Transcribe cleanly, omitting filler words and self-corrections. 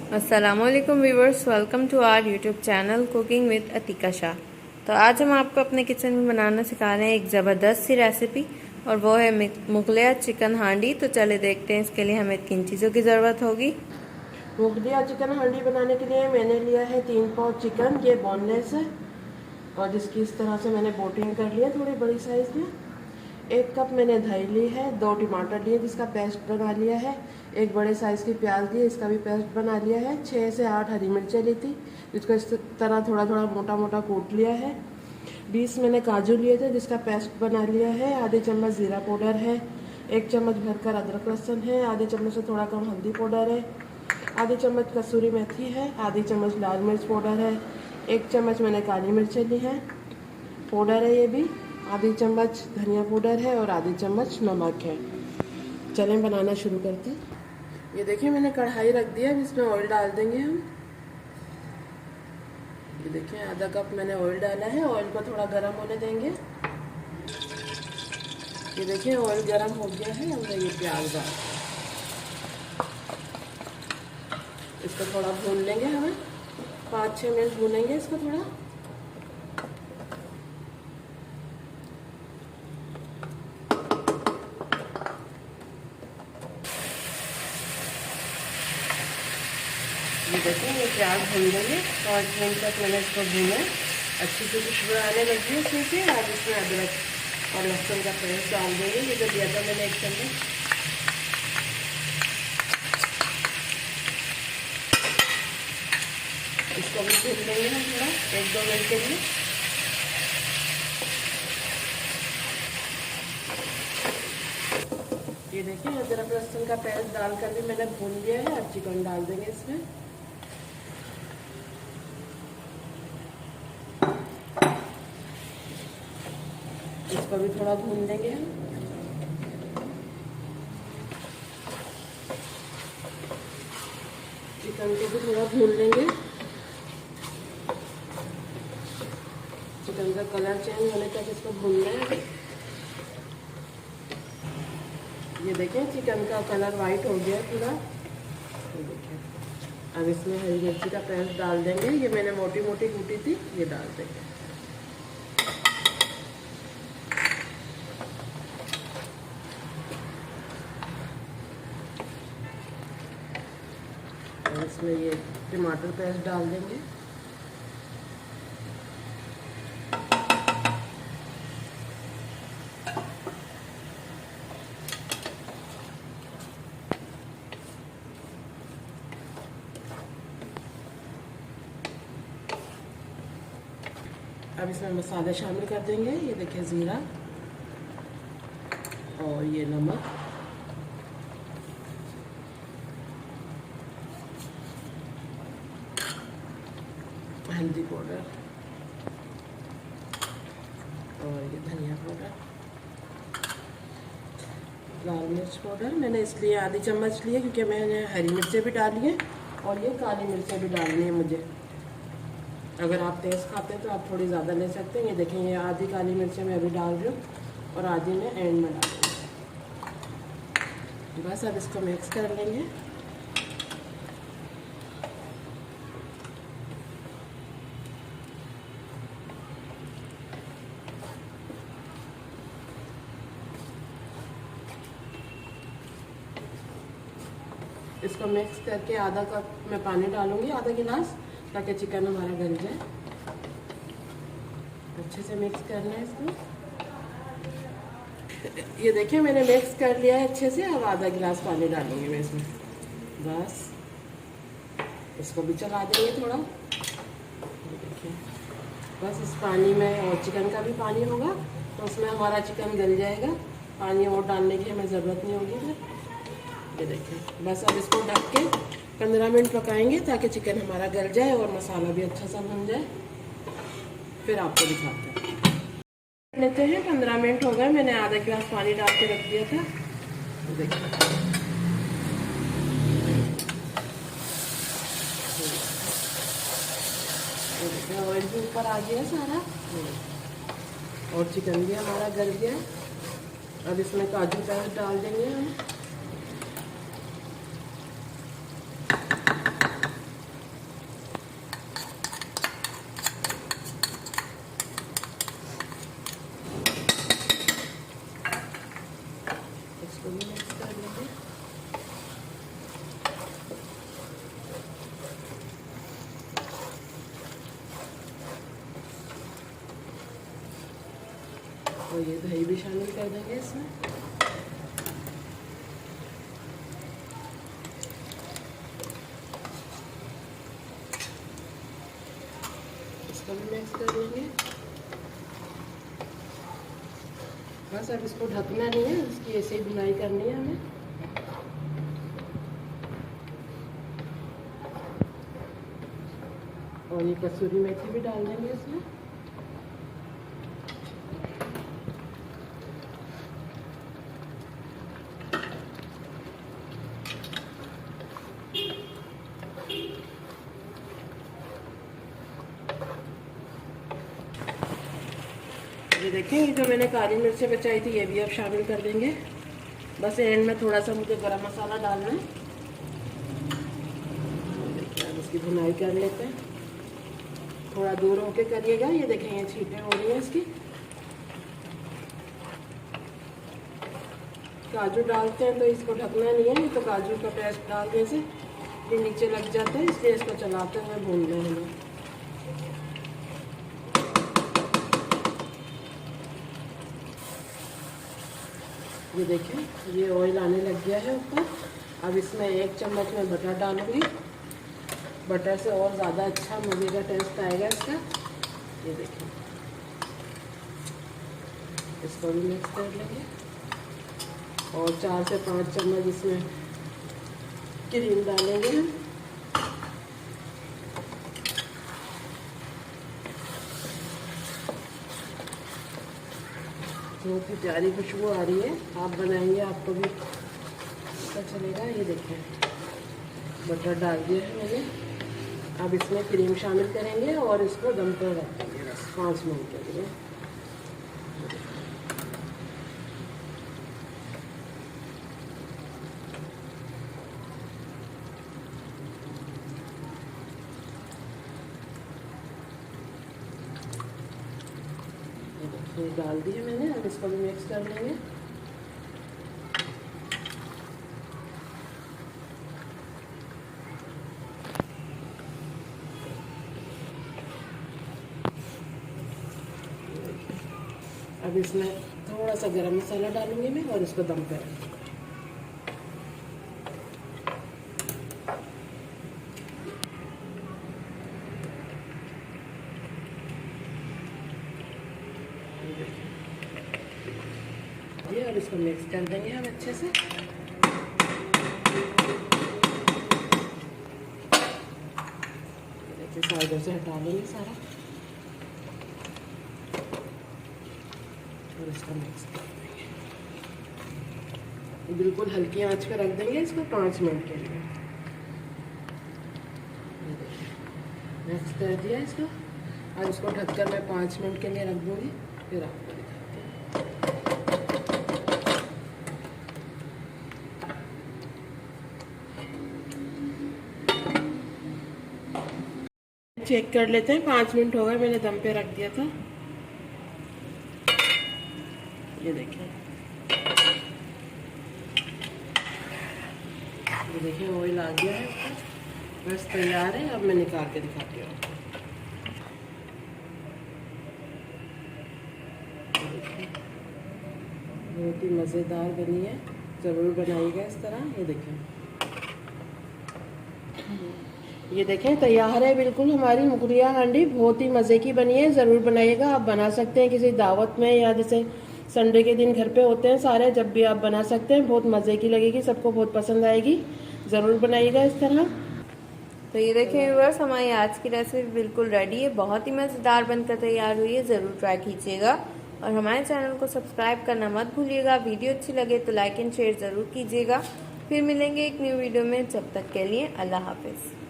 अस्सलामुअलैकुम viewers, welcome to our YouTube channel cooking with Atika Shah. तो आज हम आपको अपने किचन में बनाना सिखा रहे हैं एक ज़बरदस्त सी रेसिपी, और वो है मुगलिया चिकन हांडी। तो चले देखते हैं इसके लिए हमें किन चीज़ों की ज़रूरत होगी। मुगलिया चिकन हांडी बनाने के लिए मैंने लिया है 3 पाव चिकन। ये बोनलेस है और जिसकी इस तरह से मैंने बोटिंग कर लिया थोड़ी बड़ी साइज़ में। 1 कप मैंने दही ली है, 2 टमाटर लिए जिसका पेस्ट बना लिया है, 1 बड़े साइज़ की प्याज ली, इसका भी पेस्ट बना लिया है, 6 से 8 हरी मिर्चें ली थी जिसको इस तरह थोड़ा थोड़ा मोटा मोटा कूट लिया है। 20 मैंने काजू लिए थे जिसका पेस्ट बना लिया है। आधे चम्मच ज़ीरा पाउडर है, 1 चम्मच भरकर अदरक लहसुन है, आधे चम्मच से थोड़ा कम हल्दी पाउडर है, आधी चम्मच कसूरी मेथी है, आधी चम्मच लाल मिर्च पाउडर है, 1 चम्मच मैंने काली मिर्चें ली हैं पाउडर है ये भी, आधी चम्मच धनिया पाउडर है और आधी चम्मच नमक है। चलें बनाना शुरू करते हैं। ये देखिए मैंने कढ़ाई रख दिया, अब इसमें ऑयल डाल देंगे हम। ये देखिए आधा कप मैंने ऑयल डाला है। ऑयल को थोड़ा गर्म होने देंगे। ये देखिए ऑयल गर्म हो गया है। हमने ये प्याज डाल, इसको थोड़ा भून लेंगे। हमें 5-6 मिनट भूनेंगे इसको थोड़ा। ये देखिए ये प्याज भून लेंगे। 5 मिनट तक मैंने इसको भूना। अच्छी सी खुशबू आने लगी है इसमें से। अब इसमें अदरक और लहसुन का पेस्ट डाल देंगे। ये जो दिया था मैंने 1 चम्मच, इसको भी भून लेंगे हम थोड़ा 1-2 मिनट के लिए। ये देखिए अदरक लहसुन का पेस्ट डालकर भी मैंने भून लिया है। अब चिकन डाल देंगे इसमें। इसको भी थोड़ा भून लेंगे हम। चिकन को भी थोड़ा भून लेंगे। चिकन का कलर चेंज होने तक इसको भूनना है। ये देखिए चिकन का कलर वाइट हो गया पूरा। ये देखिए अब इसमें हरी मिर्ची का पेस्ट डाल देंगे। ये मैंने मोटी मोटी कूटी थी, ये डाल देंगे। और इसमें ये टमाटर पेस्ट डाल देंगे। अब इसमें मसाले शामिल कर देंगे। ये देखिए ज़ीरा और ये नमक, हल्दी पाउडर और ये धनिया पाउडर, लाल मिर्च पाउडर। मैंने इसलिए आधी चम्मच लिए क्योंकि मैंने हरी मिर्चें भी डाली हैं और ये काली मिर्चें भी डालनी है मुझे। अगर आप तेज़ खाते हैं तो आप थोड़ी ज़्यादा ले सकते हैं। ये देखें ये आधी काली मिर्चें मैं अभी डाल रही हूँ और आधी मैं एंड में डालूँगी। बस अब इसको मिक्स कर लेंगे। इसको मिक्स करके आधा कप मैं पानी डालूँगी, आधा गिलास, ताकि चिकन हमारा गल जाए। अच्छे से मिक्स करना है इसको। ये देखिए मैंने मिक्स कर लिया है अच्छे से। अब आधा गिलास पानी डालूंगी मैं इसमें। बस इसको भी चला देंगे थोड़ा। ये देखिए बस इस पानी में, और चिकन का भी पानी होगा तो उसमें हमारा चिकन गल जाएगा। पानी और डालने की हमें ज़रूरत नहीं होगी फिर। ये देखिए बस अब इसको ढक के 15 मिनट पकाएंगे ताकि चिकन हमारा गल जाए और मसाला भी अच्छा सा बन जाए। फिर आपको दिखाते हैं। लेते हैं 15 मिनट हो गए। मैंने आधा गिलास पानी डाल के रख दिया था। देखिए ऑयल भी ऊपर आ गया सारा और चिकन भी हमारा गल गया। अब इसमें काजू पेस्ट डाल देंगे हम। तो ये दही भी शामिल कर देंगे इसमें। इसको भी मिक्स कर लेंगे। बस अब इसको ढकना नहीं है, इसकी ऐसे ही बुनाई करनी है हमें। और ये कसूरी मेथी भी डाल देंगे इसमें। ये देखिए, ये जो मैंने काली मिर्चें बचाई थी ये भी अब शामिल कर देंगे। बस एंड में थोड़ा सा मुझे गरम मसाला डालना है। देखिए अब इसकी भुनाई कर लेते हैं। थोड़ा दूर होके करिएगा। ये देखें, ये छींटे हो रही हैं इसकी। काजू डालते हैं तो इसको ढकना नहीं है, तो काजू का पेस्ट डाल देने से ये नीचे लग जाता है, इसलिए इसको चलाते हुए भून रहे हैं। ये देखिए, ये ऑयल आने लग गया है ऊपर। अब इसमें 1 चम्मच में बटर डालूंगी। बटर से और ज़्यादा अच्छा मुर्गे का टेस्ट आएगा इसका। ये देखिए, इसको भी मिक्स कर लेंगे। और 4 से 5 चम्मच इसमें क्रीम डालेंगे हम। बहुत ही प्यारी खुशबू आ रही है। आप बनाएंगे आपको भी पता चलेगा। ये देखिए, बटर डाल दिया है मैंने। अब इसमें क्रीम शामिल करेंगे और इसको दम पर रख देंगे बस 5 मिनट के लिए। ये डाल दिए मैंने। अब इसको भी मिक्स कर लेंगे। अब इसमें थोड़ा सा गरम मसाला डालूंगी मैं और इसको दम पे रखूंगी। और इसको मिक्स कर देंगे हम अच्छे से। देखिए, साइडों से हटा लेंगे सारा और इसको मिक्स कर देंगे। बिल्कुल हल्की आंच पे रख देंगे इसको 5 मिनट के लिए। मिक्स कर दिया इसको। अब इसको ढककर मैं 5 मिनट के लिए रख दूँगी, फिर आपको दिखाते हैं। चेक कर लेते हैं। 5 मिनट हो गए, मैंने दम पे रख दिया था। ये देखिए, ऑयल आ गया है, बस तैयार है। अब मैं निकाल के दिखाती हूँ। बहुत ही मज़ेदार बनी है, ज़रूर बनाइएगा इस तरह। ये देखें तैयार है बिल्कुल हमारी मुगलिया हांडी। बहुत ही मज़े की बनी है, ज़रूर बनाइएगा। आप बना सकते हैं किसी दावत में, या जैसे संडे के दिन घर पे होते हैं सारे, जब भी आप बना सकते हैं। बहुत मज़े की लगेगी, सबको बहुत पसंद आएगी। ज़रूर बनाइएगा इस तरह। तो ये देखें व्यूअर्स, हमारी आज की रेसिपी बिल्कुल रेडी है। बहुत ही मज़ेदार बनकर तैयार हुई है, ज़रूर ट्राई कीजिएगा। और हमारे चैनल को सब्सक्राइब करना मत भूलिएगा। वीडियो अच्छी लगे तो लाइक एंड शेयर ज़रूर कीजिएगा। फिर मिलेंगे एक न्यू वीडियो में, जब तक के लिए अल्लाह हाफिज़।